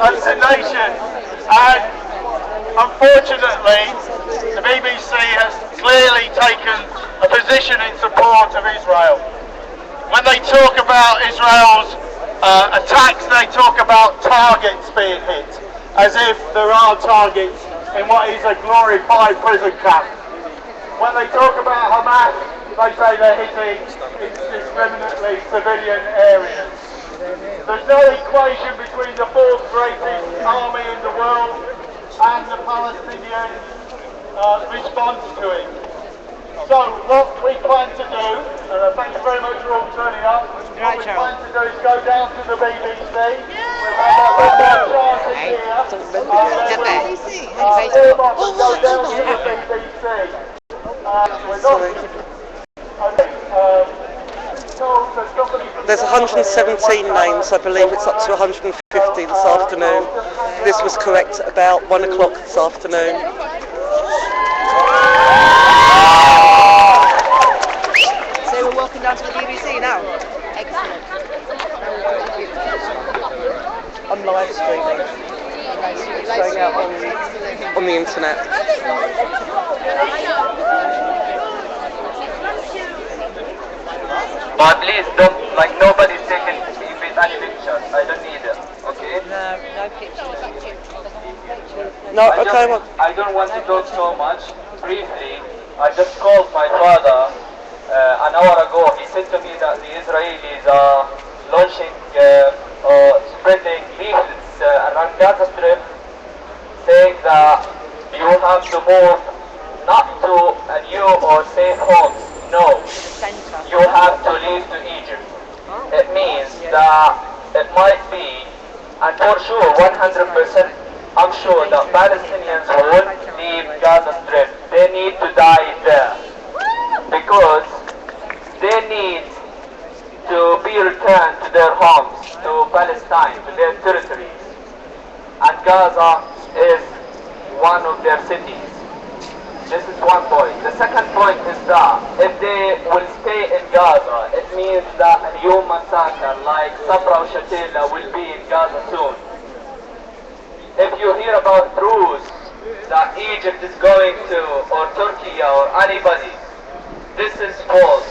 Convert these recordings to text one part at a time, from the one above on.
and sedation. And unfortunately, the BBC has clearly taken a position in support of Israel. When they talk about Israel's attacks, they talk about targets being hit, as if there are targets in what is a glorified prison camp. When they talk about Hamas, they say they're hitting indiscriminately civilian areas. There's no equation between the fourth greatest army in the world and the Palestinian response to it. So what we plan to do, thank you very much for all turning up, what we plan to do is go down to the BBC, we'll have a chanting here, and then we'll go down to the BBC. There's 117 names, I believe it's up to 150 this afternoon. This was correct at about 1 o'clock this afternoon. So we're walking down to the BBC now? Excellent. I'm live streaming. It's going out on the internet. But please don't, like nobody's taking any pictures. I don't need it, okay? No pictures. No, okay. I don't want to talk so much. Briefly, I just called my father an hour ago. He said to me that the Israelis are launching or spreading leaflets around Gaza Strip saying that you have to move not to a new or safe homes. No, you have to leave to Egypt. It means that it might be, and for sure, 100%, I'm sure that Palestinians won't leave Gaza Strip. They need to die there because they need to be returned to their homes, to Palestine, to their territories. And Gaza is one of their cities. This is one point. The second point is that if they will stay in Gaza, it means that a new massacre like Sabra Shatila will be in Gaza soon. If you hear about truce that Egypt is going to, or Turkey or anybody, this is false.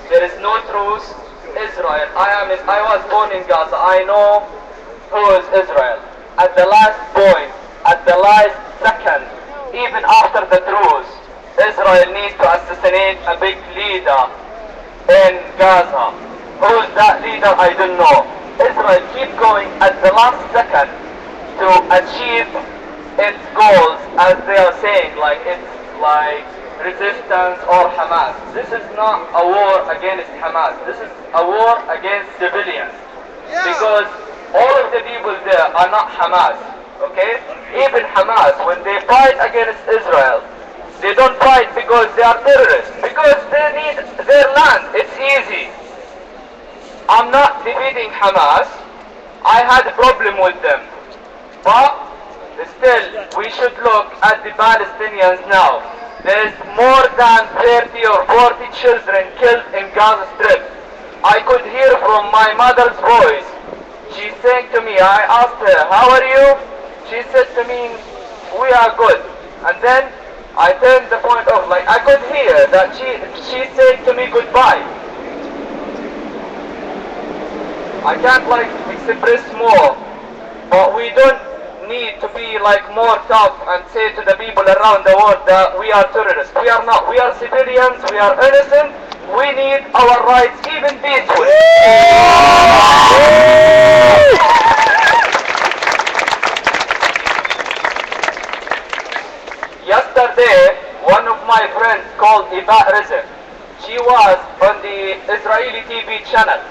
There is no truce. Israel. I was born in Gaza. I know who is Israel. At the last point, at the last second, even after the truce, Israel needs to assassinate a big leader in Gaza. Who is that leader? I don't know. Israel keep going at the last second to achieve its goals, as they are saying, like it's like resistance or Hamas. This is not a war against Hamas. This is a war against civilians. Because all of the people there are not Hamas. Okay? Even Hamas, when they fight against Israel, they don't fight because they are terrorists. Because they need their land. It's easy. I'm not defeating Hamas. I had a problem with them. But still, we should look at the Palestinians now. There's more than 30 or 40 children killed in Gaza Strip. I could hear from my mother's voice. She's saying to me, I asked her, how are you? She said to me, we are good. And then I turned the point off, like I could hear that she said to me goodbye. I can't like express more, but we don't need to be like more tough and say to the people around the world that we are terrorists. We are not. We are civilians. We are innocent. We need our rights, even peacefully. Yesterday, one of my friends called Eva Rizek. She was on the Israeli TV channel.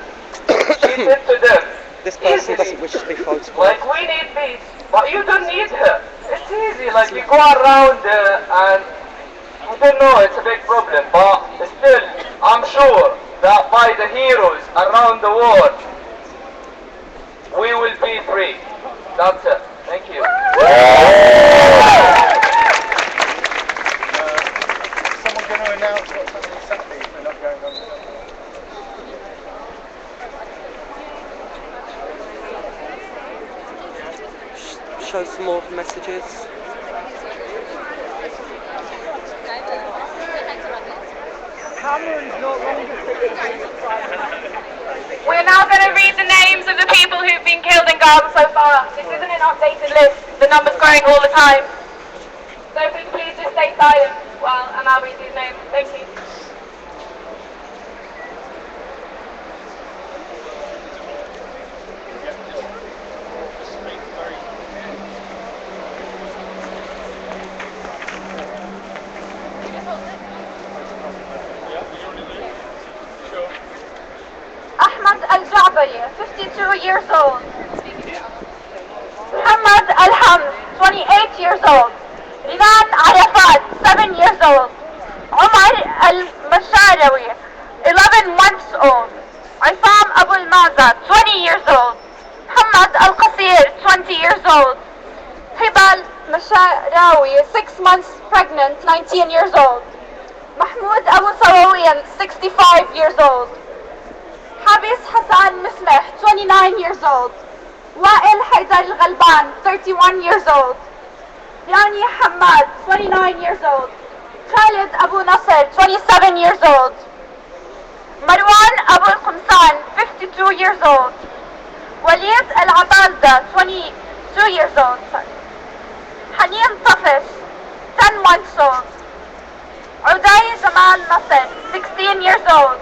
She said to them, this person doesn't wish to be photographed. Like, we need peace, but you don't need her. It's easy, like you go around and I don't know, it's a big problem, but still, I'm sure that by the heroes around the world, we will be free. That's it. Thank you. Someone going to announce what's happening Saturday if we're not going on Saturday? show some more messages. We're now going to read the names of the people who've been killed in Gaza so far. This isn't an updated list. The number's growing all the time. So if we could please just stay silent while I'll read these names. Thank you. Ahmad Al-Jabari, 52 years old. Muhammad Al-Hams, 28 years old. Rinan Arafat, 7 years old. Omar Al-Masharawi, 11 months old. Isam Abu Al-Maza, 20 years old. Muhammad Al-Qasir, 20 years old. Hibal Masharawi, 6 months pregnant, 19 years old. Mahmoud Abu Sawawiyan, 65 years old. Habis Hassan Mismeh, 29 years old. Wael Haidar Al-Ghalban, 31 years old. Yani Hamad, 29 years old. Khalid Abu Nasser, 27 years old. Marwan Abu Al-Qamsan, 52 years old. Walid Al-Abalda, 22 years old. Hanim Tafis, 10 months old. Uday Jamal Nasser, 16 years old.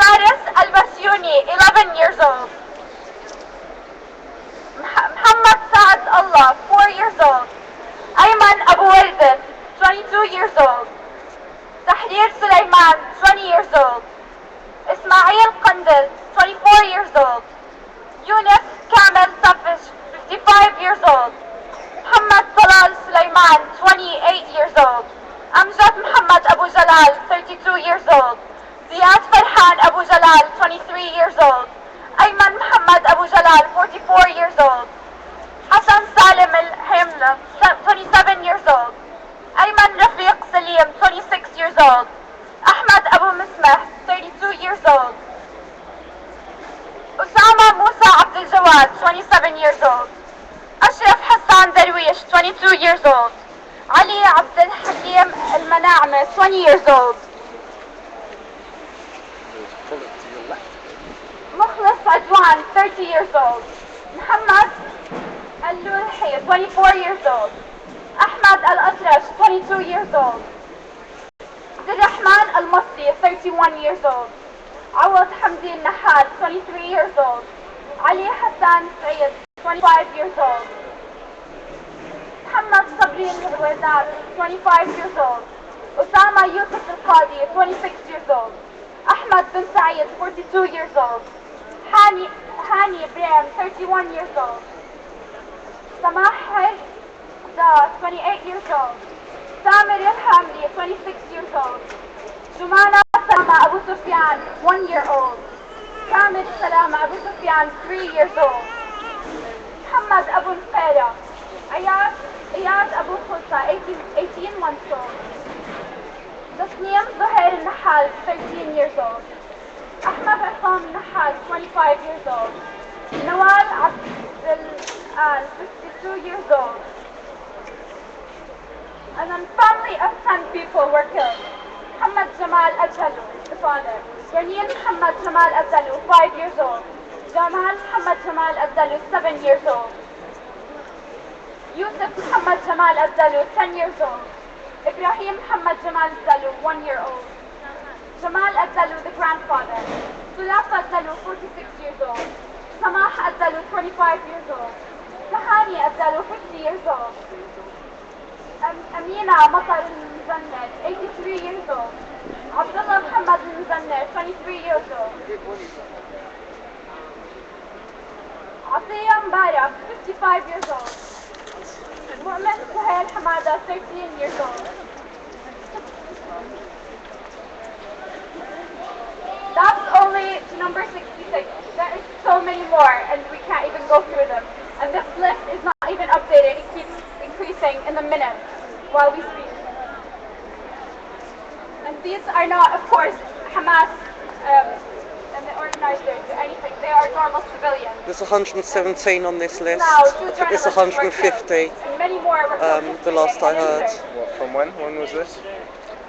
Faris Al-Basyuni, 11 years old. Muhammad Saad Allah, 4 years old. Ayman Abu Wardan, 22 years old. Tahrir Sulaiman, 20 years old. Ismail Qandil, 24 years old. Yunus Kamel Safish, 55 years old. Muhammad Talal Sulaiman, 28 years old. Amjad Muhammad Abu Jalal, 32 years old. Ziyad Farhan Abu Jalal, 23 years old. Ayman Muhammad Abu Jalal, 44 years old. Hassan Salim Al-Himla, 27 years old. Ayman Rafiq Salim, 26 years old. Ahmad Abu Mismah, 32 years old. Usama Musa Abdul Jawad, 27 years old. Ashraf Hassan Darwish, 22 years old. Ali Abdul Hakim Al-Mana'ma, 20 years old. Mukhlis Adwan, 30 years old. Muhammad Al-Lulhi, 24 years old. Ahmad Al-Atrash, 22 years old. Abdurrahman Al-Masri, 31 years old. Awad Hamdi Nahad, 23 years old. Ali Hassan Sayyid, 25 years old. Muhammad Sabri Al-Wadat, 25 years old. Osama Yusuf Al-Qadi, 26 years old. Ahmad bin Saeed, 42 years old. Hani Ibrahim, 31 years old. Samah Da, 28 years old. Samir Al-Hamdi, 26 years old. Jumana Salama Abu Sufyan, 1 year old. Kamil Salama Abu Sufyan, 3 years old. Muhammad Abu Nfera. Ayad Abu Khulsa, 18 months old. Tasneem Zuhair Nahal, 13 years old. Ahmad Assam Nahal, 25 years old. Nawal Abdul Al, 52 years old. And then family of 10 people were killed. Muhammad Jamal Adjalu, the father. Yaneen Muhammad Jamal Adjalu, 5 years old. Jamal Muhammad Jamal Adjalu, 7 years old. Yusuf Muhammad Jamal Adjalu, 10 years old. Ibrahim Muhammad Jamal Adjalu, 1 year old. Jamal Adjalu, the grandfather. Sulaf Adjalu, 46 years old. Samah Adjalu, 25 years old. Tahani Adjalu, 50 years old. Amina Matar al-Muzannad, 83 years old. Abdullah Muhammad al-Muzannad, 23 years old. Atiyah Mbarak, 55 years old. Mu'min Suhail Hamada, 13 years old. That's only number 66. There is so many more and we can't even go through them. And this list is not even updated. It keeps increasing in the minute while we speak. And these are not, of course, Hamas and the recognise them to anything. They are normal civilians. There's 117 on this list. Now, I think there's 150. and many more were killed The last I heard. What, from when? When was this?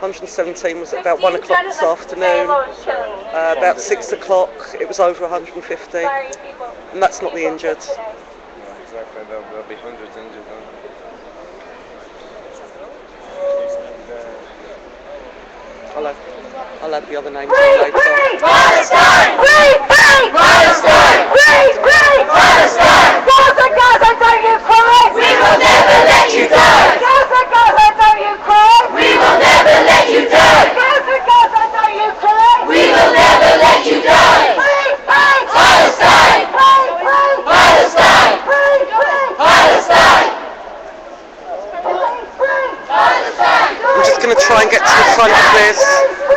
117 was at about 1 o'clock this afternoon. About 6 o'clock, it was over 150. And that's not the injured. No, exactly. There'll be hundreds injured. Huh? I'll add the other names in later. Palestine! Free! Free! Palestine! Free! Free! Palestine! Gaza, Gaza, don't you cry! We will never let you die! Gaza, Gaza, don't you cry! We will never let you die! Gaza, Gaza, don't you cry! We will never let you die! Free! Free! Palestine! Free! Free! Palestine! Free! Free! Palestine! Free! Free! Palestine! I'm just going to try and get to the front of this.